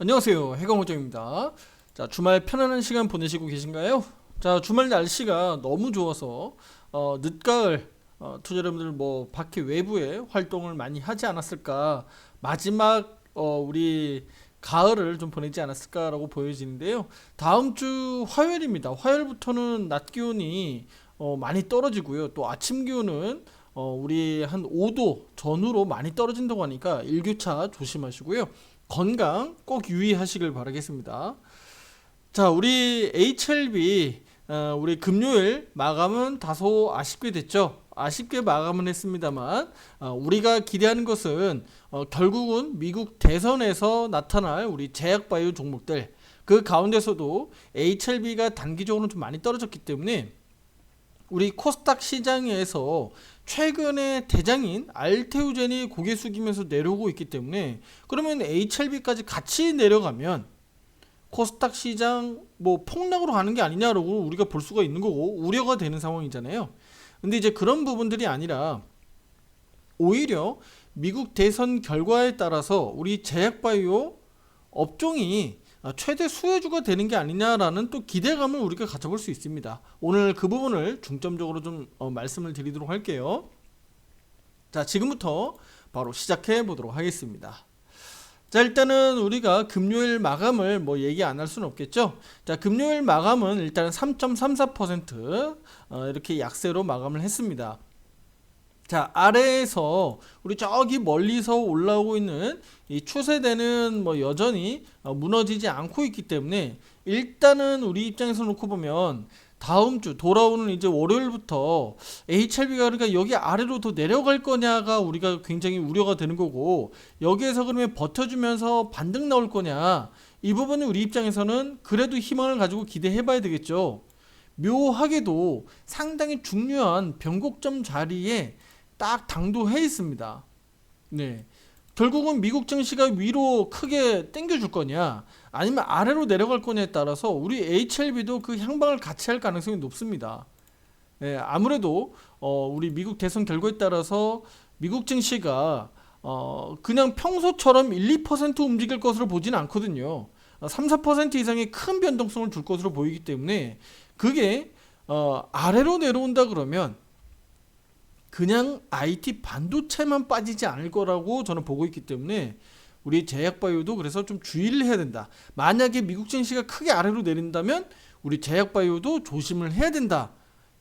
안녕하세요. 해강호정입니다. 자, 주말 편안한 시간 보내시고 계신가요? 자, 주말 날씨가 너무 좋아서 늦가을 투자자분들 뭐 밖에 외부에 활동을 많이 하지 않았을까, 마지막 우리 가을을 좀 보내지 않았을까라고 보여지는데요. 다음 주 화요일입니다. 화요일부터는 낮 기온이 많이 떨어지고요. 또 아침 기온은 우리 한 5도 전후로 많이 떨어진다고 하니까 일교차 조심하시고요. 건강 꼭 유의하시길 바라겠습니다. 자, 우리 HLB 우리 금요일 마감은 다소 아쉽게 됐죠. 아쉽게 마감은 했습니다만 우리가 기대하는 것은 결국은 미국 대선에서 나타날 우리 제약바이오 종목들, 그 가운데서도 HLB가 단기적으로 좀 많이 떨어졌기 때문에 우리 코스닥 시장에서 최근에 대장인 알테오젠이 고개 숙이면서 내려오고 있기 때문에, 그러면 HLB까지 같이 내려가면 코스닥 시장 뭐 폭락으로 가는 게 아니냐라고 우리가 볼 수가 있는 거고 우려가 되는 상황이잖아요. 근데 이제 그런 부분들이 아니라 오히려 미국 대선 결과에 따라서 우리 제약바이오 업종이 최대 수혜주가 되는 게 아니냐라는 또 기대감을 우리가 가져볼 수 있습니다. 오늘 그 부분을 중점적으로 좀 말씀을 드리도록 할게요. 자, 지금부터 바로 시작해 보도록 하겠습니다. 자, 일단은 우리가 금요일 마감을 뭐 얘기 안 할 수는 없겠죠. 자, 금요일 마감은 일단 3.34% 이렇게 약세로 마감을 했습니다. 자, 아래에서 우리 저기 멀리서 올라오고 있는 이 추세대는 뭐 여전히 무너지지 않고 있기 때문에, 일단은 우리 입장에서 놓고 보면 다음 주 돌아오는 이제 월요일부터 HLB가 그러니까 여기 아래로 더 내려갈 거냐가 우리가 굉장히 우려가 되는 거고, 여기에서 그러면 버텨주면서 반등 나올 거냐, 이 부분은 우리 입장에서는 그래도 희망을 가지고 기대해 봐야 되겠죠. 묘하게도 상당히 중요한 변곡점 자리에 딱 당도해 있습니다. 네. 결국은 미국 증시가 위로 크게 당겨줄 거냐 아니면 아래로 내려갈 거냐에 따라서 우리 HLB도 그 향방을 같이 할 가능성이 높습니다. 네, 아무래도 우리 미국 대선 결과에 따라서 미국 증시가 그냥 평소처럼 1, 2% 움직일 것으로 보지는 않거든요. 3, 4% 이상의 큰 변동성을 줄 것으로 보이기 때문에, 그게 아래로 내려온다 그러면 그냥 IT 반도체만 빠지지 않을 거라고 저는 보고 있기 때문에 우리 제약바이오도 그래서 좀 주의를 해야 된다. 만약에 미국 증시가 크게 아래로 내린다면 우리 제약바이오도 조심을 해야 된다.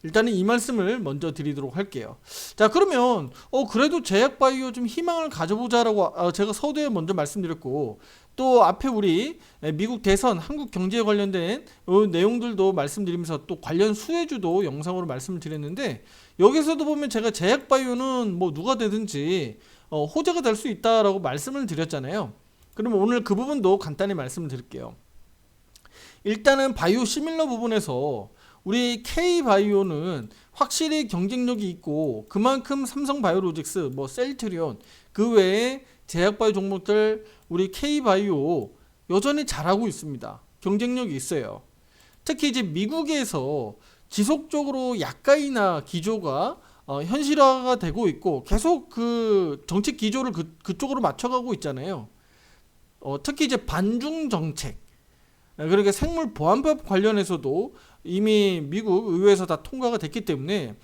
일단은 이 말씀을 먼저 드리도록 할게요. 자, 그러면 그래도 제약바이오 좀 희망을 가져보자라고 제가 서두에 먼저 말씀드렸고, 또 앞에 우리 미국 대선 한국 경제에 관련된 내용들도 말씀드리면서 또 관련 수혜주도 영상으로 말씀을 드렸는데, 여기서도 보면 제가 제약바이오는 뭐 누가 되든지 호재가 될 수 있다라고 말씀을 드렸잖아요. 그러면 오늘 그 부분도 간단히 말씀을 드릴게요. 일단은 바이오 시밀러 부분에서 우리 K바이오는 확실히 경쟁력이 있고, 그만큼 삼성바이오로직스, 뭐 셀트리온, 그 외에 제약바이오 종목들 우리 K바이오 여전히 잘하고 있습니다. 경쟁력이 있어요. 특히 이제 미국에서 지속적으로 약가이나 기조가 현실화가 되고 있고, 계속 그 정책 기조를 그쪽으로 맞춰가고 있잖아요. 특히 이제 반중 정책, 그러니까 생물보안법 관련해서도 이미 미국 의회에서 다 통과가 됐기 때문에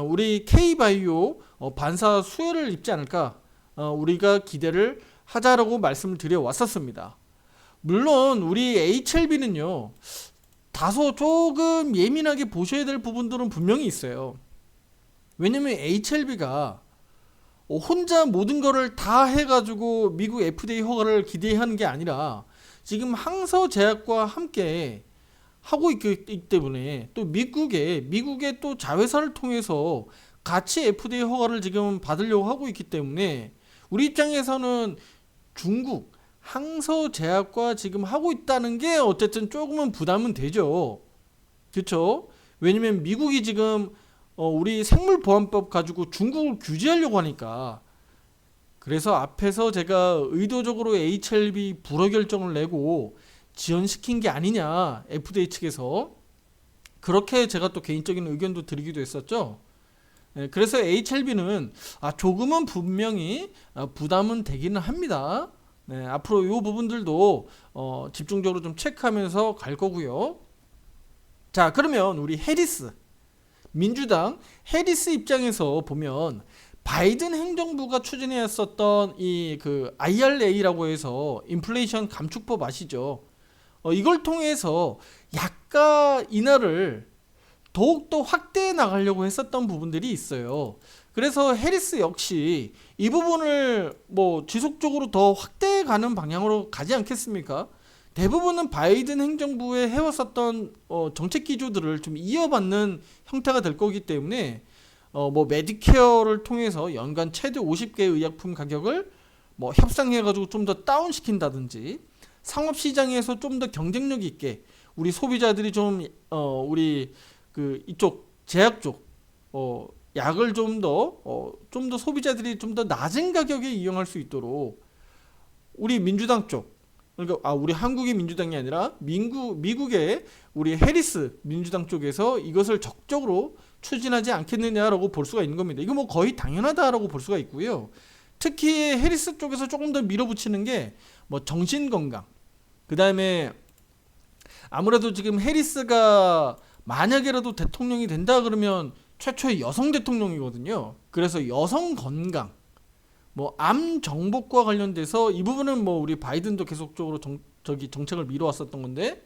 우리 K바이오 반사 수혜를 입지 않을까 우리가 기대를 하자라고 말씀을 드려 왔었습니다. 물론 우리 HLB는요 다소 조금 예민하게 보셔야 될 부분들은 분명히 있어요. 왜냐면 HLB가 혼자 모든 거를 다 해가지고 미국 FDA 허가를 기대하는 게 아니라 지금 항서제약과 함께 하고 있기 때문에, 또 미국의 또 자회사를 통해서 같이 FDA 허가를 지금 받으려고 하고 있기 때문에, 우리 입장에서는 중국 항서제약과 지금 하고 있다는 게 어쨌든 조금은 부담은 되죠. 그렇죠? 왜냐면 미국이 지금 우리 생물보안법 가지고 중국을 규제하려고 하니까. 그래서 앞에서 제가 의도적으로 HLB 불허 결정을 내고 지연시킨 게 아니냐, FDA 측에서. 그렇게 제가 또 개인적인 의견도 드리기도 했었죠. 그래서 HLB는 조금은 분명히 부담은 되기는 합니다. 네, 앞으로 이 부분들도 집중적으로 좀 체크하면서 갈 거고요. 자, 그러면 우리 해리스, 민주당 해리스 입장에서 보면 바이든 행정부가 추진했었던 이 그 IRA라고 해서 인플레이션 감축법 아시죠? 이걸 통해서 약가 인하를 더욱더 확대해 나가려고 했었던 부분들이 있어요. 그래서 해리스 역시 이 부분을 뭐 지속적으로 더 확대해 가는 방향으로 가지 않겠습니까? 대부분은 바이든 행정부에 해왔었던 정책 기조들을 좀 이어받는 형태가 될 거기 때문에 뭐 메디케어를 통해서 연간 최대 50개 의약품 가격을 뭐 협상해가지고 좀 더 다운시킨다든지 상업시장에서 좀 더 경쟁력 있게 우리 소비자들이 좀 우리 그 이쪽 제약 쪽 약을 좀 더 소비자들이 좀 더 낮은 가격에 이용할 수 있도록 우리 민주당 쪽, 그러니까 우리 한국의 민주당이 아니라 미국의 우리 해리스 민주당 쪽에서 이것을 적극적으로 추진하지 않겠느냐라고 볼 수가 있는 겁니다. 이거 뭐 거의 당연하다라고 볼 수가 있고요. 특히 해리스 쪽에서 조금 더 밀어붙이는 게 뭐 정신건강, 그 다음에 아무래도 지금 해리스가 만약에라도 대통령이 된다 그러면 최초의 여성 대통령이거든요. 그래서 여성 건강, 뭐 암 정복과 관련돼서 이 부분은 뭐 우리 바이든도 계속적으로 정책을 미뤄왔었던 건데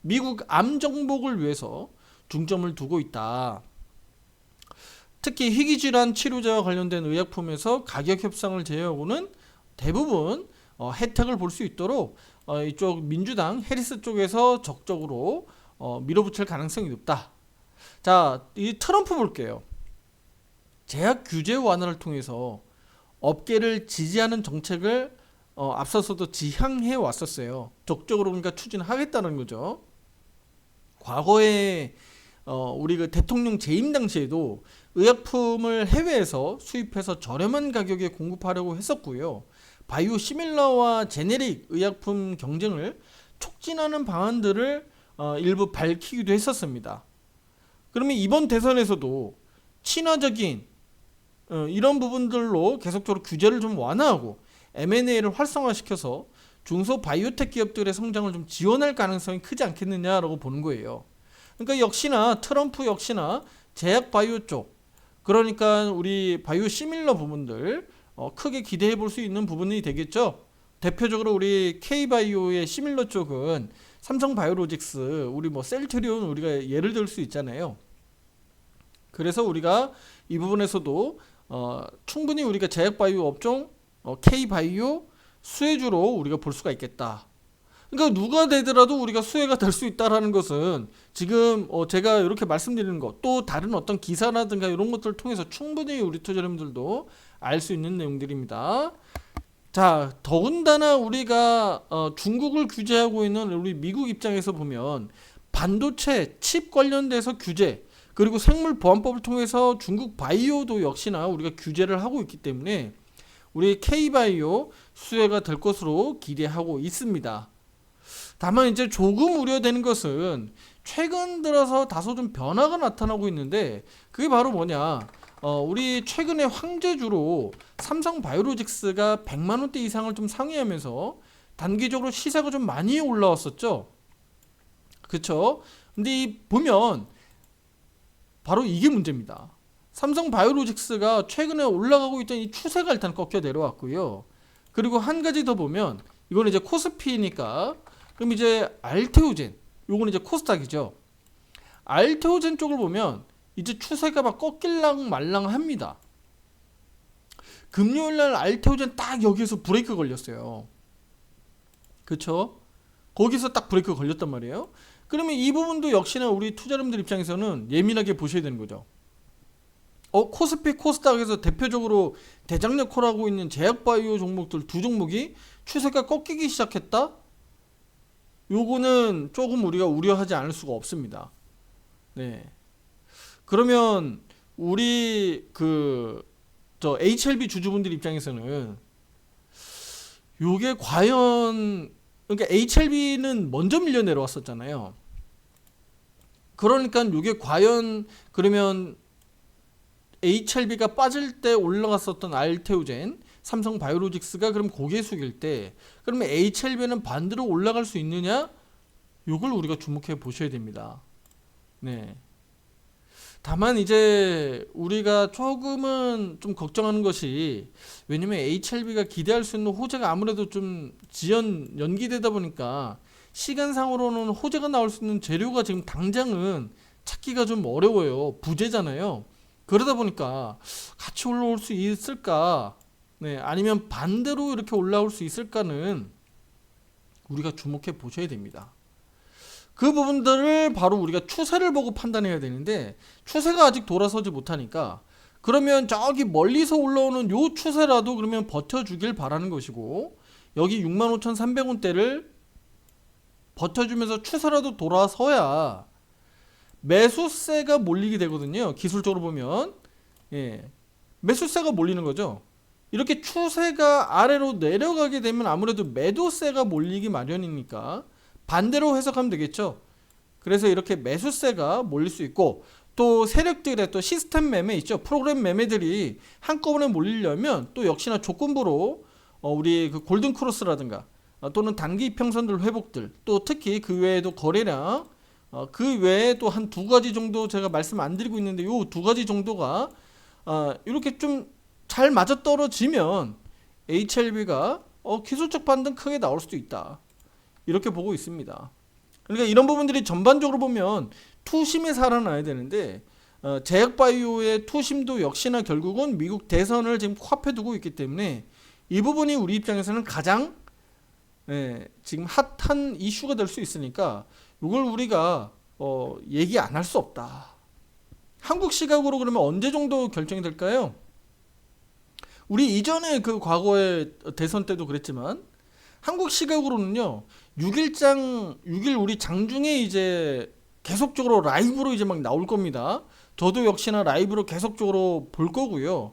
미국 암 정복을 위해서 중점을 두고 있다. 특히 희귀질환 치료제와 관련된 의약품에서 가격 협상을 제외하고는 대부분 혜택을 볼 수 있도록 이쪽 민주당 해리스 쪽에서 적극적으로 밀어붙일 가능성이 높다. 자, 이 트럼프 볼게요. 제약 규제 완화를 통해서 업계를 지지하는 정책을 앞서서도 지향해 왔었어요. 적극적으로 그러니까 추진하겠다는 거죠. 과거에 우리 그 대통령 재임 당시에도 의약품을 해외에서 수입해서 저렴한 가격에 공급하려고 했었고요. 바이오 시밀러와 제네릭 의약품 경쟁을 촉진하는 방안들을 일부 밝히기도 했었습니다. 그러면 이번 대선에서도 친화적인 이런 부분들로 계속적으로 규제를 좀 완화하고 M&A를 활성화시켜서 중소 바이오텍 기업들의 성장을 좀 지원할 가능성이 크지 않겠느냐라고 보는 거예요. 그러니까 역시나 트럼프 역시나 제약 바이오 쪽, 그러니까 우리 바이오 시밀러 부분들 크게 기대해 볼 수 있는 부분이 되겠죠. 대표적으로 우리 K바이오의 시밀러 쪽은 삼성바이오로직스, 우리 뭐 셀트리온 우리가 예를 들 수 있잖아요. 그래서 우리가 이 부분에서도 충분히 우리가 제약바이오 업종 K바이오 수혜주로 우리가 볼 수가 있겠다. 그러니까 누가 되더라도 우리가 수혜가 될 수 있다라는 것은 지금 제가 이렇게 말씀드리는 것, 또 다른 어떤 기사라든가 이런 것들을 통해서 충분히 우리 투자자님들도 알 수 있는 내용들입니다. 자, 더군다나 우리가 중국을 규제하고 있는 우리 미국 입장에서 보면 반도체 칩 관련돼서 규제, 그리고 생물보안법을 통해서 중국 바이오도 역시나 우리가 규제를 하고 있기 때문에 우리 K바이오 수혜가 될 것으로 기대하고 있습니다. 다만 이제 조금 우려되는 것은 최근 들어서 다소 좀 변화가 나타나고 있는데 그게 바로 뭐냐, 우리 최근에 황제주로 삼성바이오로직스가 100만원대 이상을 좀 상회하면서 단기적으로 시세가 좀 많이 올라왔었죠. 그쵸? 근데 보면 바로 이게 문제입니다. 삼성바이오로직스가 최근에 올라가고 있던 이 추세가 일단 꺾여 내려왔고요. 그리고 한 가지 더 보면 이거는 이제 코스피니까, 그럼 이제 알테오젠, 요거는 이제 코스닥이죠. 알테오젠 쪽을 보면 이제 추세가 막 꺾일랑 말랑 합니다. 금요일날 알테오젠 딱 여기에서 브레이크 걸렸어요. 그쵸? 거기서 딱 브레이크 걸렸단 말이에요. 그러면 이 부분도 역시나 우리 투자자분들 입장에서는 예민하게 보셔야 되는 거죠. 코스피 코스닥에서 대표적으로 대장력 콜하고 있는 제약바이오 종목들 두 종목이 추세가 꺾이기 시작했다? 요거는 조금 우리가 우려하지 않을 수가 없습니다. 네. 그러면 우리 저 HLB 주주분들 입장에서는 요게 과연, 그러니까 HLB는 먼저 밀려 내려왔었잖아요. 그러니까 요게 과연 그러면 HLB가 빠질 때 올라갔었던 알테오젠, 삼성 바이오로직스가 그럼 고개 숙일 때 그러면 HLB는 반대로 올라갈 수 있느냐? 요걸 우리가 주목해 보셔야 됩니다. 네. 다만 이제 우리가 조금은 좀 걱정하는 것이, 왜냐면 HLB가 기대할 수 있는 호재가 아무래도 좀 연기되다 보니까 시간상으로는 호재가 나올 수 있는 재료가 지금 당장은 찾기가 좀 어려워요. 부재잖아요. 그러다 보니까 같이 올라올 수 있을까? 네, 아니면 반대로 이렇게 올라올 수 있을까는 우리가 주목해 보셔야 됩니다. 그 부분들을 바로 우리가 추세를 보고 판단해야 되는데, 추세가 아직 돌아서지 못하니까 그러면 저기 멀리서 올라오는 요 추세라도 그러면 버텨주길 바라는 것이고, 여기 65,300원대를 버텨주면서 추세라도 돌아서야 매수세가 몰리게 되거든요. 기술적으로 보면 매수세가 몰리는 거죠. 이렇게 추세가 아래로 내려가게 되면 아무래도 매도세가 몰리기 마련이니까 반대로 해석하면 되겠죠. 그래서 이렇게 매수세가 몰릴 수 있고, 또 세력들의 또 시스템 매매 있죠. 프로그램 매매들이 한꺼번에 몰리려면 또 역시나 조건부로 우리 그 골든 크로스라든가 또는 단기 이평선들 회복들, 또 특히 그 외에도 거래량, 그 외에 또 한 두 가지 정도 제가 말씀 안 드리고 있는데, 요 두 가지 정도가 이렇게 좀 잘 맞아떨어지면 HLB가 기술적 반등 크게 나올 수도 있다, 이렇게 보고 있습니다. 그러니까 이런 부분들이 전반적으로 보면 투심이 살아나야 되는데, 제약바이오의 투심도 역시나 결국은 미국 대선을 지금 코앞에 두고 있기 때문에 이 부분이 우리 입장에서는 가장 지금 핫한 이슈가 될 수 있으니까 이걸 우리가 얘기 안 할 수 없다. 한국 시각으로 그러면 언제 정도 결정이 될까요? 우리 이전에 그 과거의 대선 때도 그랬지만 한국 시각으로는요, 6일 우리 장중에 이제 계속적으로 라이브로 이제 막 나올 겁니다. 저도 역시나 라이브로 계속적으로 볼 거고요.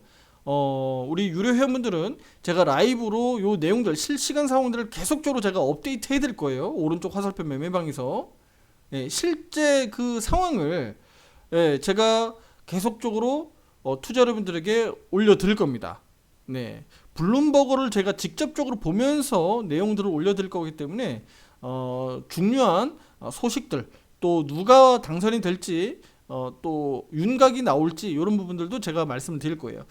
우리 유료 회원분들은 제가 라이브로 요 내용들, 실시간 상황들을 계속적으로 제가 업데이트 해드릴 거예요. 오른쪽 화살표 매매방에서 실제 그 상황을 제가 계속적으로 투자 여러분들에게 올려드릴 겁니다. 네, 블룸버그를 제가 직접적으로 보면서 내용들을 올려드릴 거기 때문에 중요한 소식들, 또 누가 당선이 될지, 또 윤곽이 나올지, 이런 부분들도 제가 말씀을 드릴 거예요.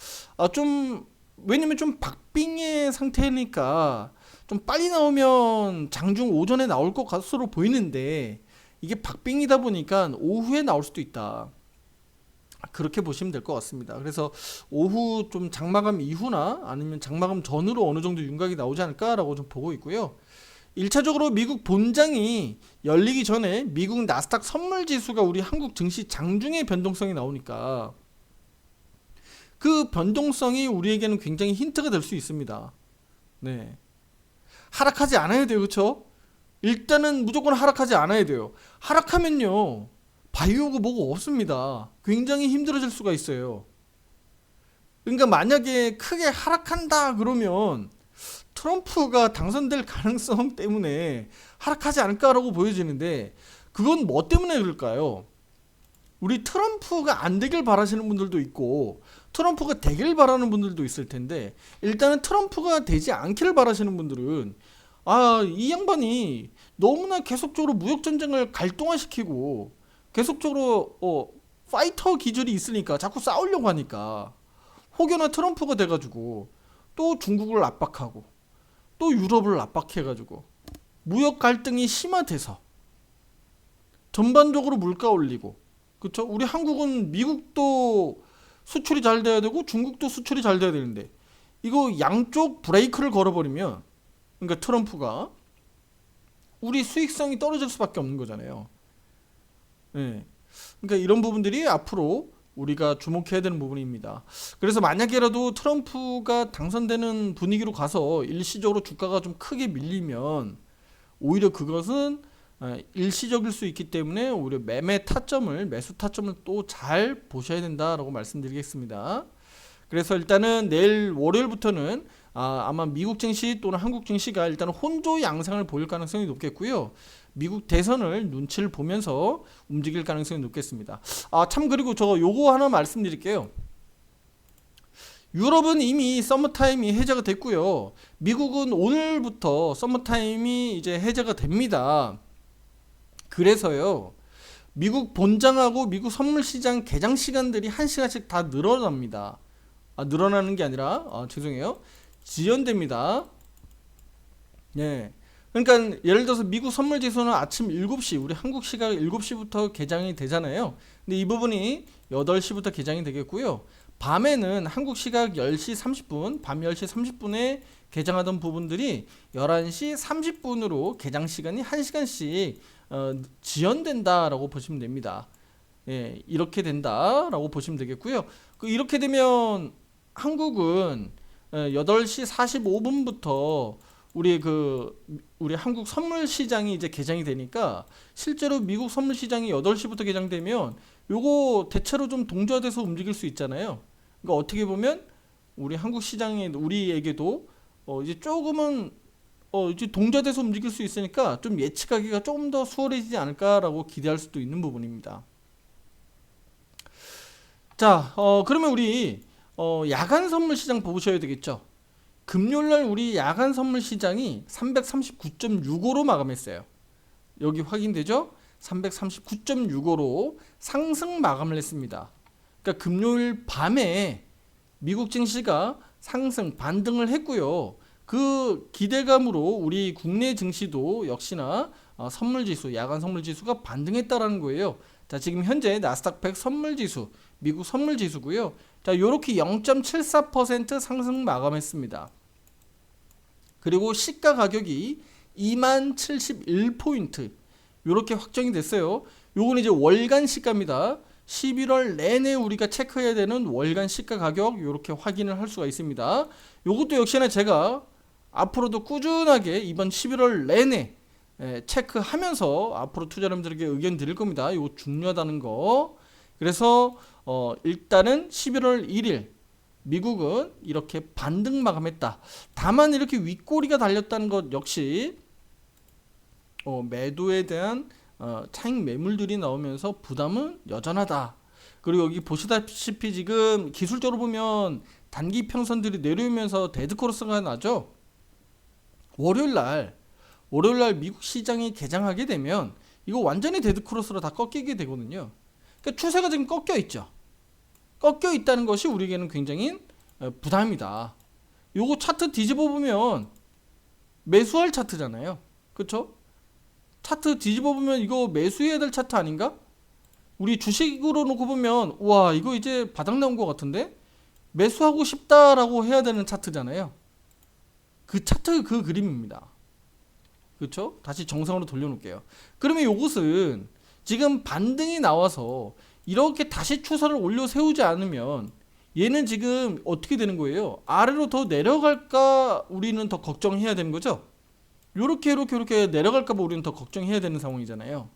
왜냐면 좀 박빙의 상태니까 좀 빨리 나오면 장중 오전에 나올 것 같으로 보이는데, 이게 박빙이다 보니까 오후에 나올 수도 있다, 그렇게 보시면 될 것 같습니다. 그래서 오후 좀 장마감 이후나 아니면 장마감 전으로 어느 정도 윤곽이 나오지 않을까라고 좀 보고 있고요. 1차적으로 미국 본장이 열리기 전에 미국 나스닥 선물지수가 우리 한국 증시 장중에 변동성이 나오니까 그 변동성이 우리에게는 굉장히 힌트가 될 수 있습니다. 네, 하락하지 않아야 돼요. 그렇죠? 일단은 무조건 하락하지 않아야 돼요. 하락하면요, 바이오고 뭐고 없습니다. 굉장히 힘들어질 수가 있어요. 그러니까 만약에 크게 하락한다 그러면 트럼프가 당선될 가능성 때문에 하락하지 않을까라고 보여지는데, 그건 뭐 때문에 그럴까요? 우리 트럼프가 안 되길 바라시는 분들도 있고 트럼프가 되길 바라는 분들도 있을 텐데, 일단은 트럼프가 되지 않기를 바라시는 분들은 이 양반이 너무나 계속적으로 무역전쟁을 갈등화시키고 계속적으로 파이터 기질이 있으니까 자꾸 싸우려고 하니까 혹여나 트럼프가 돼가지고 또 중국을 압박하고 또 유럽을 압박해가지고 무역 갈등이 심화돼서 전반적으로 물가 올리고, 그쵸? 우리 한국은 미국도 수출이 잘 돼야 되고 중국도 수출이 잘 돼야 되는데, 이거 양쪽 브레이크를 걸어버리면, 그러니까 트럼프가 우리 수익성이 떨어질 수밖에 없는 거잖아요. 네. 그러니까 이런 부분들이 앞으로 우리가 주목해야 되는 부분입니다. 그래서 만약에라도 트럼프가 당선되는 분위기로 가서 일시적으로 주가가 좀 크게 밀리면 오히려 그것은 일시적일 수 있기 때문에 오히려 매수 타점을 또 잘 보셔야 된다라고 말씀드리겠습니다. 그래서 일단은 내일 월요일부터는 아마 미국 증시 또는 한국 증시가 일단 혼조 양상을 보일 가능성이 높겠고요. 미국 대선을 눈치를 보면서 움직일 가능성이 높겠습니다. 참, 그리고 저 요거 하나 말씀드릴게요. 유럽은 이미 서머타임이 해제가 됐고요. 미국은 오늘부터 서머타임이 이제 해제가 됩니다. 그래서요. 미국 본장하고 미국 선물 시장 개장 시간들이 1시간씩 다 늘어납니다. 늘어나는 게 아니라 죄송해요. 지연됩니다. 네. 그러니까 예를 들어서 미국 선물 지수는 아침 7시, 우리 한국 시각 7시부터 개장이 되잖아요. 근데 이 부분이 8시부터 개장이 되겠고요. 밤에는 한국 시각 10시 30분, 밤 10시 30분에 개장하던 부분들이 11시 30분으로 개장 시간이 1시간씩 지연된다라고 보시면 됩니다. 예, 이렇게 된다라고 보시면 되겠고요. 이렇게 되면 한국은 8시 45분부터 우리 한국 선물 시장이 이제 개장이 되니까 실제로 미국 선물 시장이 8시부터 개장되면 요거 대체로 좀 동조화돼서 움직일 수 있잖아요. 그러니까 어떻게 보면 우리 한국 시장에 우리에게도 이제 조금은 이제 동조돼서 움직일 수 있으니까 좀 예측하기가 조금 더 수월해지지 않을까라고 기대할 수도 있는 부분입니다. 자, 그러면 우리 야간 선물 시장 보셔야 되겠죠. 금요일날 우리 야간 선물 시장이 339.65로 마감했어요. 여기 확인되죠? 339.65로 상승 마감을 했습니다. 그러니까 금요일 밤에 미국 증시가 상승 반등을 했고요. 그 기대감으로 우리 국내 증시도 역시나 선물지수, 야간 선물지수가 반등했다라는 거예요. 자, 지금 현재 나스닥 100 선물지수, 미국 선물지수고요. 자, 요렇게 0.74% 상승 마감했습니다. 그리고 시가 가격이 2071포인트 요렇게 확정이 됐어요. 요건 이제 월간 시가입니다. 11월 내내 우리가 체크해야 되는 월간 시가 가격 요렇게 확인을 할 수가 있습니다. 요것도 역시나 제가 앞으로도 꾸준하게 이번 11월 내내 체크하면서 앞으로 투자자분들에게 의견 드릴 겁니다. 이거 중요하다는 거. 그래서 일단은 11월 1일 미국은 이렇게 반등 마감했다. 다만 이렇게 윗꼬리가 달렸다는 것 역시 매도에 대한 차익 매물들이 나오면서 부담은 여전하다. 그리고 여기 보시다시피 지금 기술적으로 보면 단기 평선들이 내려오면서 데드크로스가 나죠. 월요일날 미국 시장이 개장하게 되면 이거 완전히 데드크로스로 다 꺾이게 되거든요. 그러니까 추세가 지금 꺾여 있죠. 꺾여 있다는 것이 우리에게는 굉장히 부담이다. 요거 차트 뒤집어 보면 매수할 차트잖아요. 그쵸? 차트 뒤집어 보면 이거 매수해야 될 차트 아닌가? 우리 주식으로 놓고 보면 와 이거 이제 바닥 나온 것 같은데 매수하고 싶다라고 해야 되는 차트잖아요. 그 차트 그 그림입니다. 그렇죠? 다시 정상으로 돌려놓을게요. 그러면 이것은 지금 반등이 나와서 이렇게 다시 추세를 올려 세우지 않으면 얘는 지금 어떻게 되는 거예요? 아래로 더 내려갈까 우리는 더 걱정해야 되는 거죠? 요렇게 내려갈까 봐 우리는 더 걱정해야 되는 상황이잖아요.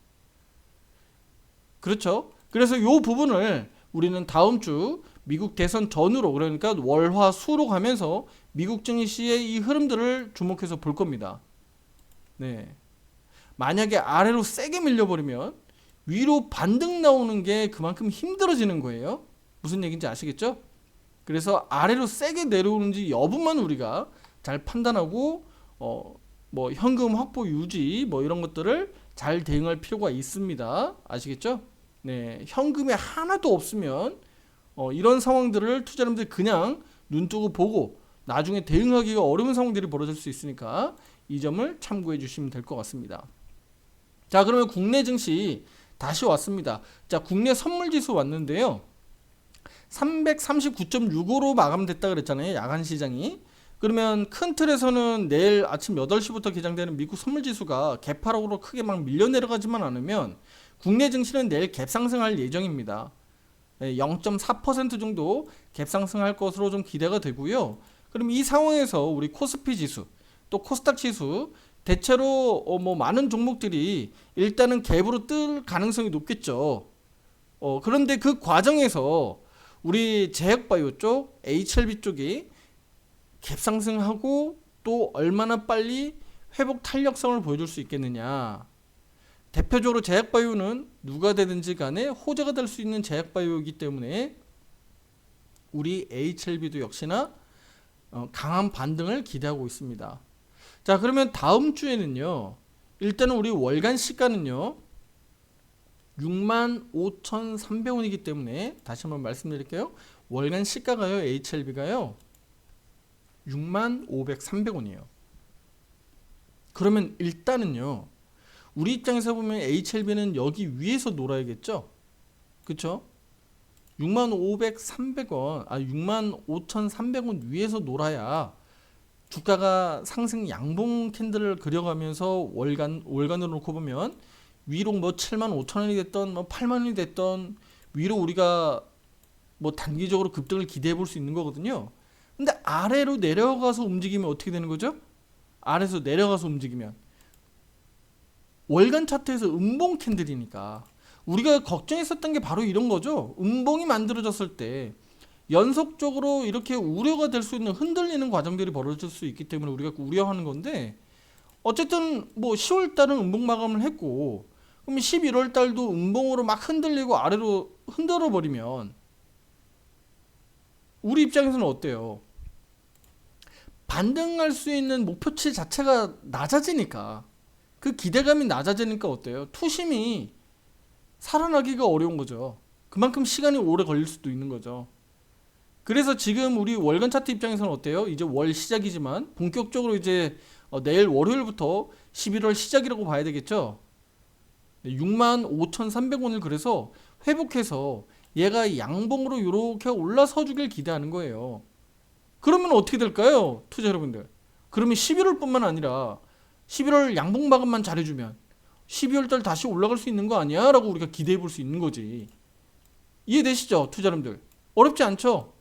그렇죠? 그래서 요 부분을 우리는 다음 주 미국 대선 전후로 그러니까 월화 수로 가면서 미국 증시의 이 흐름들을 주목해서 볼 겁니다. 네. 만약에 아래로 세게 밀려버리면 위로 반등 나오는 게 그만큼 힘들어지는 거예요. 무슨 얘기인지 아시겠죠? 그래서 아래로 세게 내려오는지 여부만 우리가 잘 판단하고 뭐 현금 확보 유지 뭐 이런 것들을 잘 대응할 필요가 있습니다. 아시겠죠? 네. 현금이 하나도 없으면 이런 상황들을 투자자분들이 그냥 눈 뜨고 보고 나중에 대응하기가 어려운 상황들이 벌어질 수 있으니까 이 점을 참고해 주시면 될 것 같습니다. 자, 그러면 국내 증시 다시 왔습니다. 자, 국내 선물지수 왔는데요. 339.65로 마감됐다 그랬잖아요. 야간 시장이. 그러면 큰 틀에서는 내일 아침 8시부터 개장되는 미국 선물지수가 개파락으로 크게 막 밀려 내려가지만 않으면 국내 증시는 내일 갭 상승할 예정입니다. 0.4% 정도 갭 상승할 것으로 좀 기대가 되고요. 그럼 이 상황에서 우리 코스피 지수 또 코스닥 지수 대체로 뭐 많은 종목들이 일단은 갭으로 뜰 가능성이 높겠죠. 그런데 그 과정에서 우리 제약바이오 쪽, HLB 쪽이 갭 상승하고 또 얼마나 빨리 회복 탄력성을 보여줄 수 있겠느냐. 대표적으로 제약바이오는 누가 되든지 간에 호재가 될 수 있는 제약바이오이기 때문에 우리 HLB도 역시나 강한 반등을 기대하고 있습니다. 자, 그러면 다음 주에는요. 일단은 우리 월간 시가는요. 65,300원이기 때문에 다시 한번 말씀드릴게요. 월간 시가가요. HLB가요. 65,300원이에요. 그러면 일단은요. 우리 입장에서 보면 HLB는 여기 위에서 놀아야겠죠? 그쵸? 65,300원, 65,300원 위에서 놀아야 주가가 상승 양봉 캔들을 그려가면서 월간으로 놓고 보면 위로 뭐 75,000원이 됐던 뭐 8만원이 됐던 위로 우리가 뭐 단기적으로 급등을 기대해 볼 수 있는 거거든요. 근데 아래로 내려가서 움직이면 어떻게 되는 거죠? 아래에서 내려가서 움직이면 월간 차트에서 음봉 캔들이니까 우리가 걱정했었던 게 바로 이런 거죠. 음봉이 만들어졌을 때 연속적으로 이렇게 우려가 될 수 있는 흔들리는 과정들이 벌어질 수 있기 때문에 우리가 우려하는 건데, 어쨌든 뭐 10월 달은 음봉 마감을 했고 그럼 11월 달도 음봉으로 막 흔들리고 아래로 흔들어 버리면 우리 입장에서는 어때요? 반등할 수 있는 목표치 자체가 낮아지니까, 그 기대감이 낮아지니까 어때요? 투심이 살아나기가 어려운 거죠. 그만큼 시간이 오래 걸릴 수도 있는 거죠. 그래서 지금 우리 월간 차트 입장에서는 어때요? 이제 월 시작이지만 본격적으로 이제 내일 월요일부터 11월 시작이라고 봐야 되겠죠. 65,300원을 그래서 회복해서 얘가 양봉으로 이렇게 올라서 주길 기대하는 거예요. 그러면 어떻게 될까요? 투자 여러분들. 그러면 11월 뿐만 아니라 11월 양봉 마감만 잘해주면 12월 달 다시 올라갈 수 있는 거 아니야? 라고 우리가 기대해 볼 수 있는 거지. 이해되시죠? 투자 여러분들. 어렵지 않죠?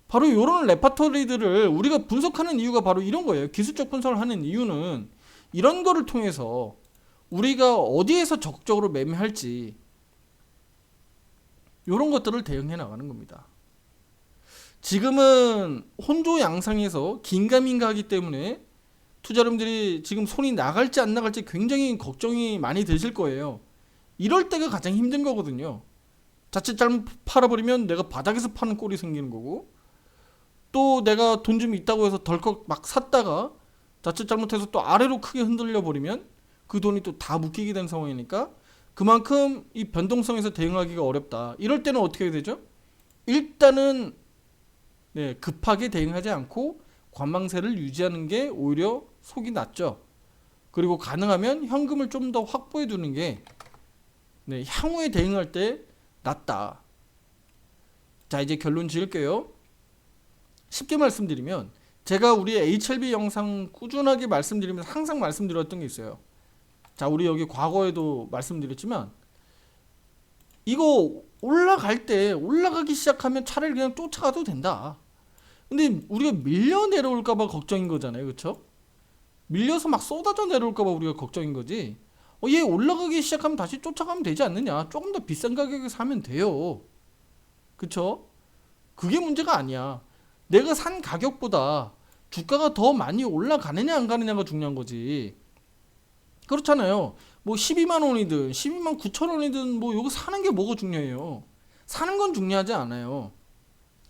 바로 이런 레파토리들을 우리가 분석하는 이유가 바로 이런 거예요. 기술적 분석을 하는 이유는 이런 거를 통해서 우리가 어디에서 적극적으로 매매할지 이런 것들을 대응해 나가는 겁니다. 지금은 혼조 양상에서 긴가민가 하기 때문에 투자자분들이 지금 손이 나갈지 안 나갈지 굉장히 걱정이 많이 되실 거예요. 이럴 때가 가장 힘든 거거든요. 자칫 잘못 팔아버리면 내가 바닥에서 파는 꼴이 생기는 거고, 또 내가 돈 좀 있다고 해서 덜컥 막 샀다가 자칫 잘못해서 또 아래로 크게 흔들려 버리면 그 돈이 또 다 묶이게 된 상황이니까 그만큼 이 변동성에서 대응하기가 어렵다. 이럴 때는 어떻게 해야 되죠? 일단은 급하게 대응하지 않고 관망세를 유지하는 게 오히려 속이 낫죠. 그리고 가능하면 현금을 좀 더 확보해 두는 게 향후에 대응할 때 낫다. 자, 이제 결론 지을게요. 쉽게 말씀드리면 제가 우리 HLB 영상 꾸준하게 말씀드리면서 항상 말씀드렸던 게 있어요. 자, 우리 여기 과거에도 말씀드렸지만 이거 올라갈 때 올라가기 시작하면 차라리 그냥 쫓아가도 된다. 근데 우리가 밀려 내려올까봐 걱정인 거잖아요. 그쵸? 밀려서 막 쏟아져 내려올까봐 우리가 걱정인 거지. 얘 올라가기 시작하면 다시 쫓아가면 되지 않느냐. 조금 더 비싼 가격에 사면 돼요. 그쵸? 그게 문제가 아니야. 내가 산 가격보다 주가가 더 많이 올라가느냐 안 가느냐가 중요한 거지. 그렇잖아요. 뭐 12만 원이든 12만 9천 원이든 뭐 이거 사는 게 뭐가 중요해요. 사는 건 중요하지 않아요.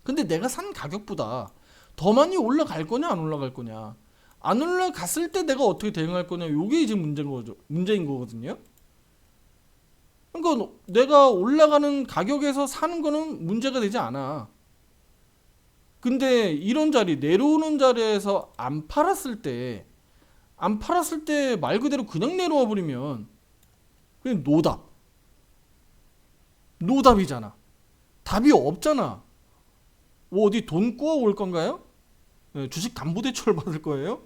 근데 내가 산 가격보다 더 많이 올라갈 거냐 안 올라갈 거냐. 안 올라갔을 때 내가 어떻게 대응할 거냐. 이게 이제 문제인 거거든요. 그러니까 내가 올라가는 가격에서 사는 거는 문제가 되지 않아. 근데 이런 자리, 내려오는 자리에서 안 팔았을 때 말 그대로 그냥 내려와 버리면 그냥 노답이잖아. 답이 없잖아. 뭐 어디 돈 꾸어 올 건가요? 주식 담보대출을 받을 거예요?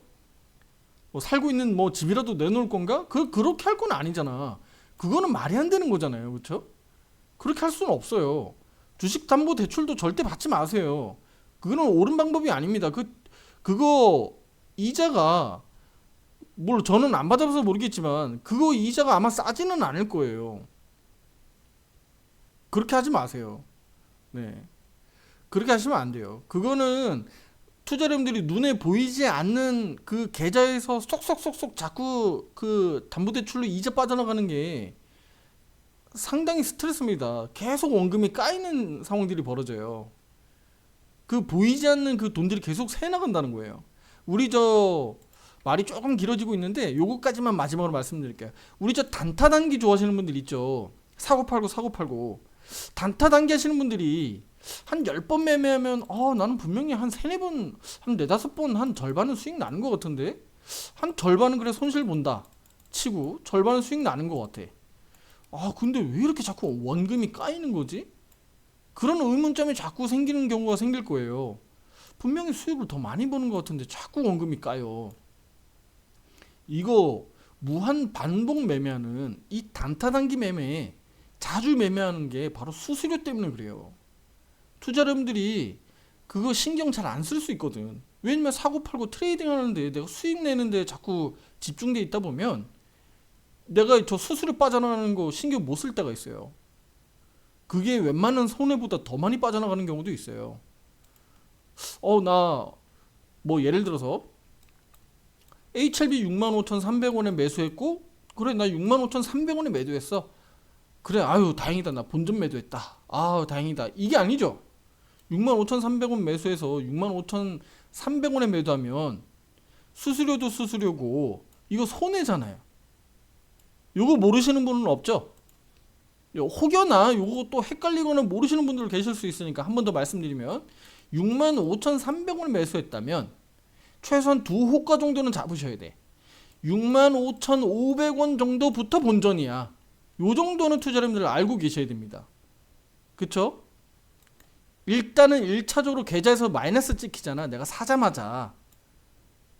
뭐 살고 있는 뭐 집이라도 내놓을 건가? 그렇게 할 건 아니잖아. 그거는 말이 안 되는 거잖아요. 그렇죠? 그렇게 할 수는 없어요. 주식 담보 대출도 절대 받지 마세요. 그거는 옳은 방법이 아닙니다. 그거 이자가 저는 안 받아봐서 모르겠지만 그거 이자가 아마 싸지는 않을 거예요. 그렇게 하지 마세요. 네. 그렇게 하시면 안 돼요. 그거는 투자자분들이 눈에 보이지 않는 그 계좌에서 쏙쏙쏙쏙 자꾸 그 담보대출로 이자 빠져나가는 게 상당히 스트레스입니다. 계속 원금이 까이는 상황들이 벌어져요. 그 보이지 않는 그 돈들이 계속 새 나간다는 거예요. 우리 저 말이 조금 길어지고 있는데 요거까지만 마지막으로 말씀드릴게요. 우리 저 단타 단기 좋아하시는 분들 있죠. 사고 팔고 사고 팔고. 단타 단기 하시는 분들이 한 10번 매매하면 나는 분명히 한 3, 4번, 한 4, 5번 한 절반은 수익 나는 것 같은데 한 절반은 그래 손실 본다 치고 절반은 수익 나는 것 같아. 근데 왜 이렇게 자꾸 원금이 까이는 거지? 그런 의문점이 자꾸 생기는 경우가 생길 거예요. 분명히 수익을 더 많이 버는 것 같은데 자꾸 원금이 까요. 이거 무한 반복 매매하는 이 단타 단기 매매 자주 매매하는 게 바로 수수료 때문에 그래요. 투자자분들이 그거 신경 잘 안 쓸 수 있거든. 왜냐면 사고 팔고 트레이딩 하는데 내가 수익 내는데 자꾸 집중돼 있다 보면 내가 저 수수료 빠져나가는 거 신경 못 쓸 때가 있어요. 그게 웬만한 손해보다 더 많이 빠져나가는 경우도 있어요. 나 뭐 예를 들어서 HLB 65,300원에 매수했고 그래 나 65,300원에 매도했어. 그래 아유 다행이다 나 본전 매도했다. 다행이다. 이게 아니죠. 65,300원 매수해서 65,300원에 매도하면 수수료도 수수료고 이거 손해잖아요. 요거 모르시는 분은 없죠? 혹여나 요거 또 헷갈리거나 모르시는 분들 계실 수 있으니까 한 번 더 말씀드리면 65,300원을 매수했다면 최소한 두 호가 정도는 잡으셔야 돼. 65,500원 정도부터 본전이야. 요 정도는 투자자분들 알고 계셔야 됩니다. 그쵸? 일단은 1차적으로 계좌에서 마이너스 찍히잖아. 내가 사자마자.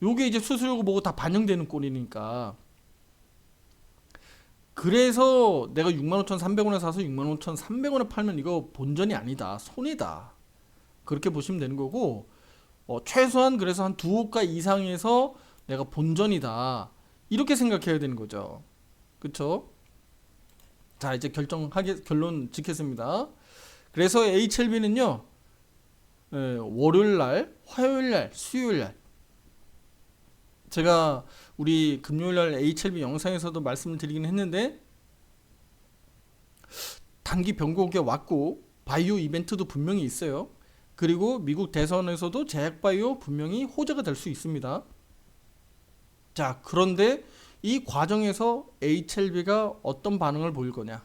요게 이제 수수료고 뭐고 다 반영되는 꼴이니까. 그래서 내가 65,300원에 사서 65,300원에 팔면 이거 본전이 아니다. 손해다. 그렇게 보시면 되는 거고 최소한 그래서 한 두 호가 이상에서 내가 본전이다. 이렇게 생각해야 되는 거죠. 그쵸? 자 이제 결론 짓겠습니다. 그래서 HLB는요 월요일날, 화요일날, 수요일날 제가 우리 금요일날 HLB 영상에서도 말씀을 드리긴 했는데 단기 변곡에 왔고 바이오 이벤트도 분명히 있어요. 그리고 미국 대선에서도 제약바이오 분명히 호재가 될 수 있습니다. 자 그런데 이 과정에서 HLB가 어떤 반응을 보일 거냐,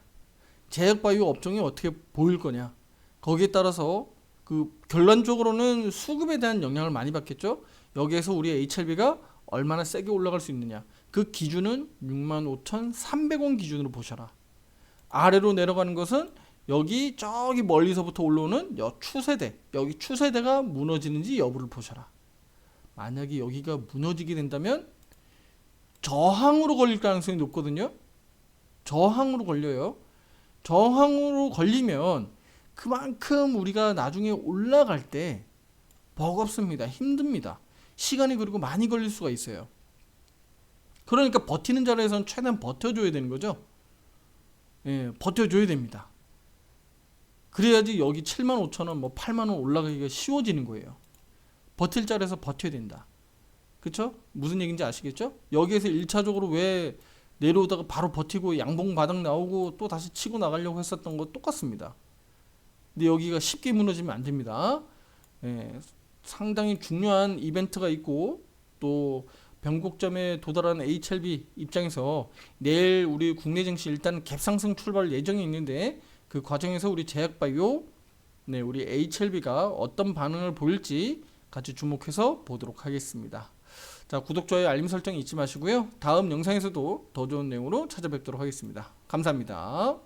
제약바이오 업종이 어떻게 보일 거냐, 거기에 따라서 그 결론적으로는 수급에 대한 영향을 많이 받겠죠. 여기에서 우리 HLB가 얼마나 세게 올라갈 수 있느냐, 그 기준은 65,300원 기준으로 보셔라. 아래로 내려가는 것은 여기 저기 멀리서부터 올라오는 추세대, 여기 추세대가 무너지는지 여부를 보셔라. 만약에 여기가 무너지게 된다면 저항으로 걸릴 가능성이 높거든요. 저항으로 걸려요. 저항으로 걸리면 그만큼 우리가 나중에 올라갈 때 버겁습니다. 힘듭니다. 시간이 그리고 많이 걸릴 수가 있어요. 그러니까 버티는 자리에서는 최대한 버텨줘야 되는 거죠. 버텨줘야 됩니다. 그래야지 여기 75,000원, 뭐 80,000원 올라가기가 쉬워지는 거예요. 버틸 자리에서 버텨야 된다. 그쵸? 무슨 얘기인지 아시겠죠? 여기에서 1차적으로 왜 내려오다가 바로 버티고 양봉 바닥 나오고 또 다시 치고 나가려고 했었던 거 똑같습니다. 근데 여기가 쉽게 무너지면 안 됩니다. 상당히 중요한 이벤트가 있고 또 변곡점에 도달하는 HLB 입장에서 내일 우리 국내 증시 일단 갭상승 출발 예정이 있는데 그 과정에서 우리 제약바이오, 우리 HLB가 어떤 반응을 보일지 같이 주목해서 보도록 하겠습니다. 자, 구독, 좋아요, 알림 설정 잊지 마시고요. 다음 영상에서도 더 좋은 내용으로 찾아뵙도록 하겠습니다. 감사합니다.